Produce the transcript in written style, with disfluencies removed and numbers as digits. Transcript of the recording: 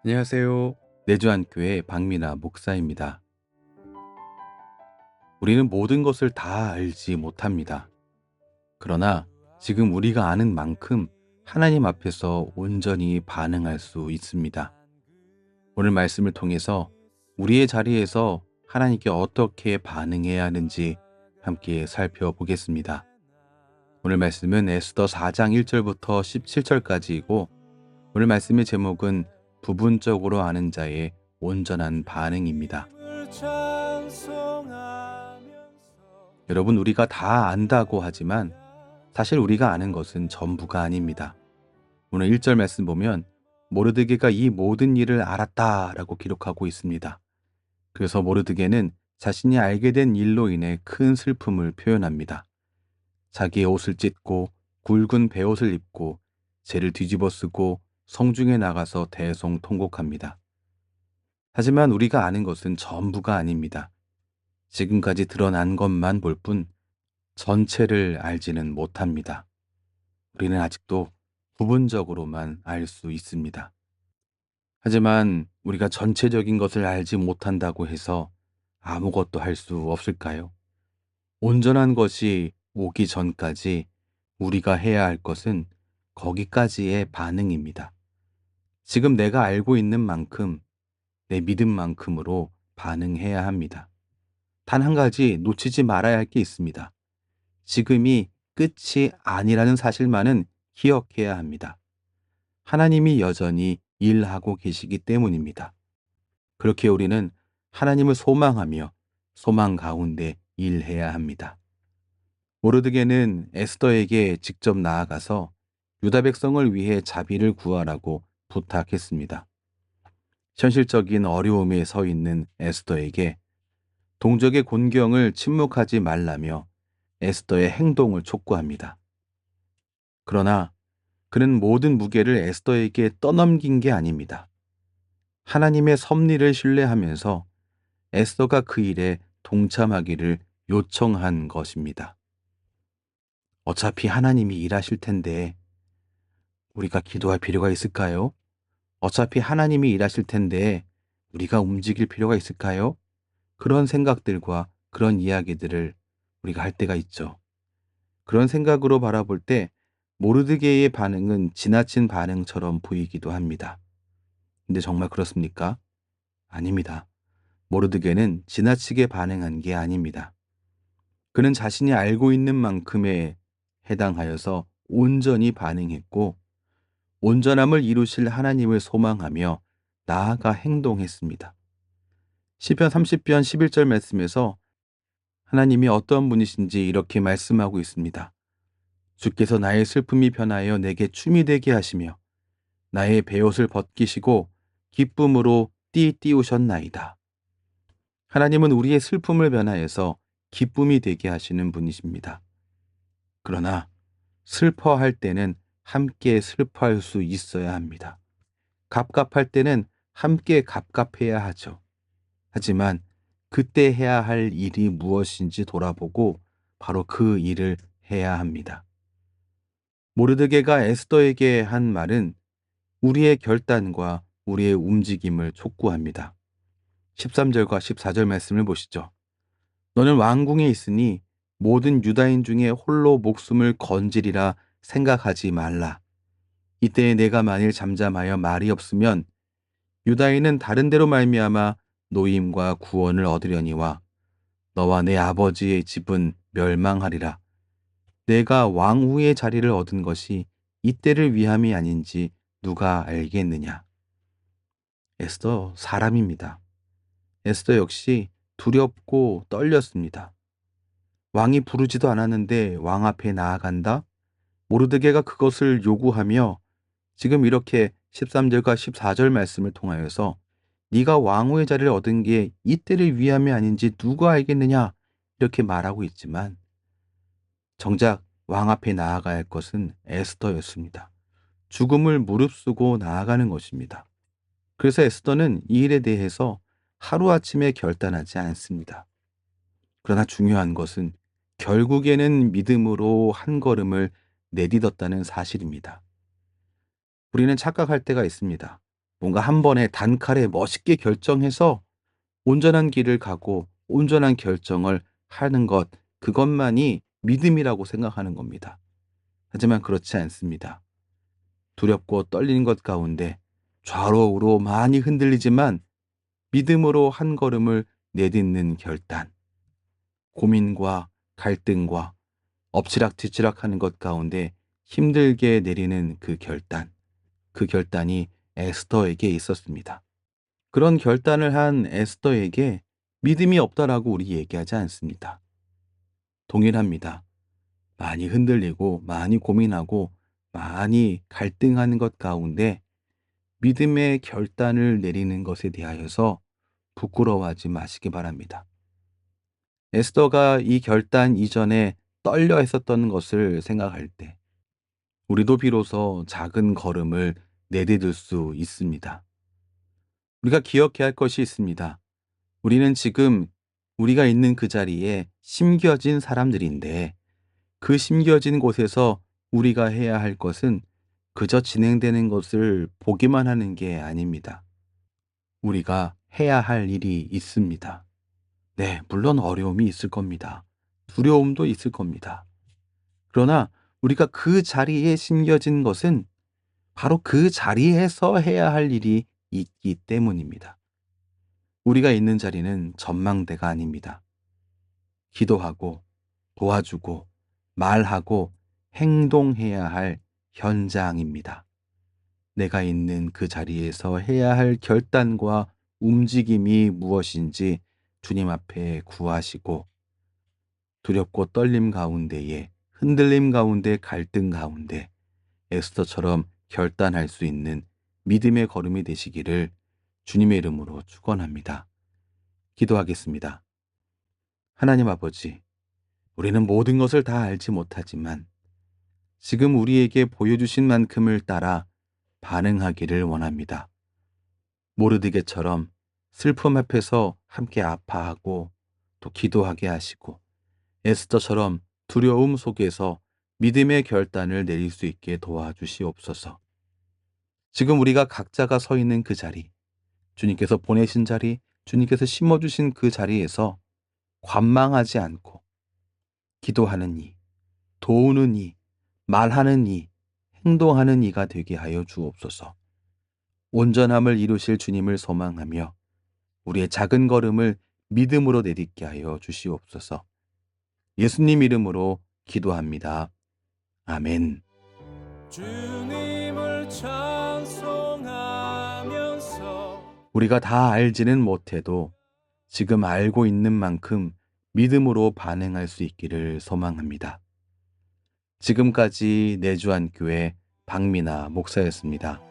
안녕하세요. 내주한교회 박민아 목사입니다. 우리는 모든 것을 다 알지 못합니다. 그러나 지금 우리가 아는 만큼 하나님 앞에서 온전히 반응할 수 있습니다. 오늘 말씀을 통해서 우리의 자리에서 하나님께 어떻게 반응해야 하는지 함께 살펴보겠습니다. 오늘 말씀은 에스더 4장 1절부터 17절까지이고 오늘 말씀의 제목은 부분적으로 아는 자의 온전한 반응입니다. 여러분, 우리가 다 안다고 하지만 사실 우리가 아는 것은 전부가 아닙니다. 오늘 1절 말씀 보면 모르드게가 이 모든 일을 알았다라고 기록하고 있습니다. 그래서 모르드게는 자신이 알게 된 일로 인해 큰 슬픔을 표현합니다. 자기의 옷을 찢고 굵은 베옷을 입고 재를 뒤집어 쓰고 성중에 나가서 대성통곡합니다. 하지만 우리가 아는 것은 전부가 아닙니다. 지금까지 드러난 것만 볼 뿐 전체를 알지는 못합니다. 우리는 아직도 부분적으로만 알 수 있습니다. 하지만 우리가 전체적인 것을 알지 못한다고 해서 아무것도 할 수 없을까요? 온전한 것이 오기 전까지 우리가 해야 할 것은 거기까지의 반응입니다. 지금 내가 알고 있는 만큼, 내 믿음만큼으로 반응해야 합니다. 단 한 가지 놓치지 말아야 할 게 있습니다. 지금이 끝이 아니라는 사실만은 기억해야 합니다. 하나님이 여전히 일하고 계시기 때문입니다. 그렇게 우리는 하나님을 소망하며 소망 가운데 일해야 합니다. 모르드게는 에스더에게 직접 나아가서 유다 백성을 위해 자비를 구하라고 부탁했습니다. 현실적인 어려움에 서 있는 에스더에게 동족의 곤경을 침묵하지 말라며 에스더의 행동을 촉구합니다. 그러나 그는 모든 무게를 에스더에게 떠넘긴 게 아닙니다. 하나님의 섭리를 신뢰하면서 에스더가 그 일에 동참하기를 요청한 것입니다. 어차피 하나님이 일하실 텐데 우리가 기도할 필요가 있을까요? 어차피 하나님이 일하실 텐데 우리가 움직일 필요가 있을까요? 그런 생각들과 그런 이야기들을 우리가 할 때가 있죠. 그런 생각으로 바라볼 때 모르드게의 반응은 지나친 반응처럼 보이기도 합니다. 근데 정말 그렇습니까? 아닙니다. 모르드게는 지나치게 반응한 게 아닙니다. 그는 자신이 알고 있는 만큼에 해당하여서 온전히 반응했고 온전함을 이루실 하나님을 소망하며 나아가 행동했습니다. 시편 30편 11절 말씀에서 하나님이 어떤 분이신지 이렇게 말씀하고 있습니다. 주께서 나의 슬픔이 변하여 내게 춤이 되게 하시며 나의 베옷을 벗기시고 기쁨으로 띠우셨나이다. 하나님은 우리의 슬픔을 변화해서 기쁨이 되게 하시는 분이십니다. 그러나 슬퍼할 때는 함께 슬퍼할 수 있어야 합니다. 갑갑할 때는 함께 갑갑해야 하죠. 하지만 그때 해야 할 일이 무엇인지 돌아보고 바로 그 일을 해야 합니다. 모르드게가 에스더에게 한 말은 우리의 결단과 우리의 움직임을 촉구합니다. 13절과 14절 말씀을 보시죠. 너는 왕궁에 있으니 모든 유다인 중에 홀로 목숨을 건지리라 생각하지 말라. 이때에 내가 만일 잠잠하여 말이 없으면 유다인은 다른 데로 말미암아 노임과 구원을 얻으려니와 너와 내 아버지의 집은 멸망하리라. 내가 왕후의 자리를 얻은 것이 이때를 위함이 아닌지 누가 알겠느냐. 에스더 사람입니다. 에스더 역시 두렵고 떨렸습니다. 왕이 부르지도 않았는데 왕 앞에 나아간다? 모르드게가 그것을 요구하며 지금 이렇게 13절과 14절 말씀을 통하여서 네가 왕후의 자리를 얻은 게 이때를 위함이 아닌지 누가 알겠느냐 이렇게 말하고 있지만 정작 왕 앞에 나아가야 할 것은 에스더였습니다. 죽음을 무릅쓰고 나아가는 것입니다. 그래서 에스더는 이 일에 대해서 하루아침에 결단하지 않습니다. 그러나 중요한 것은 결국에는 믿음으로 한 걸음을 내딛었다는 사실입니다. 우리는 착각할 때가 있습니다. 뭔가 한 번에 단칼에 멋있게 결정해서 온전한 길을 가고 온전한 결정을 하는 것, 그것만이 믿음이라고 생각하는 겁니다. 하지만 그렇지 않습니다. 두렵고 떨리는 것 가운데 좌로우로 많이 흔들리지만 믿음으로 한 걸음을 내딛는 결단, 고민과 갈등과 엎치락뒤치락 하는 것 가운데 힘들게 내리는 그 결단, 그 결단이 에스더에게 있었습니다. 그런 결단을 한 에스더에게 믿음이 없다라고 우리 얘기하지 않습니다. 동일합니다. 많이 흔들리고 많이 고민하고 많이 갈등하는 것 가운데 믿음의 결단을 내리는 것에 대하여서 부끄러워하지 마시기 바랍니다. 에스더가 이 결단 이전에 떨려 했었던 것을 생각할 때 우리도 비로소 작은 걸음을 내디딜 수 있습니다. 우리가 기억해야 할 것이 있습니다. 우리는 지금 우리가 있는 그 자리에 심겨진 사람들인데 그 심겨진 곳에서 우리가 해야 할 것은 그저 진행되는 것을 보기만 하는 게 아닙니다. 우리가 해야 할 일이 있습니다. 네, 물론 어려움이 있을 겁니다. 두려움도 있을 겁니다. 그러나 우리가 그 자리에 심겨진 것은 바로 그 자리에서 해야 할 일이 있기 때문입니다. 우리가 있는 자리는 전망대가 아닙니다. 기도하고 도와주고 말하고 행동해야 할 현장입니다. 내가 있는 그 자리에서 해야 할 결단과 움직임이 무엇인지 주님 앞에 구하시고 두렵고 떨림 가운데에 흔들림 가운데 갈등 가운데 에스더처럼 결단할 수 있는 믿음의 걸음이 되시기를 주님의 이름으로 축원합니다. 기도하겠습니다. 하나님 아버지, 우리는 모든 것을 다 알지 못하지만 지금 우리에게 보여주신 만큼을 따라 반응하기를 원합니다. 모르드게처럼 슬픔 앞에서 함께 아파하고 또 기도하게 하시고 에스더처럼 두려움 속에서 믿음의 결단을 내릴 수 있게 도와주시옵소서. 지금 우리가 각자가 서 있는 그 자리, 주님께서 보내신 자리, 주님께서 심어주신 그 자리에서 관망하지 않고 기도하는 이, 도우는 이, 말하는 이, 행동하는 이가 되게 하여 주옵소서. 온전함을 이루실 주님을 소망하며 우리의 작은 걸음을 믿음으로 내딛게 하여 주시옵소서. 예수님 이름으로 기도합니다. 아멘. 주님을 찬송하면서 우리가 다 알지는 못해도 지금 알고 있는 만큼 믿음으로 반응할 수 있기를 소망합니다. 지금까지 내주한교회 박미나 목사였습니다.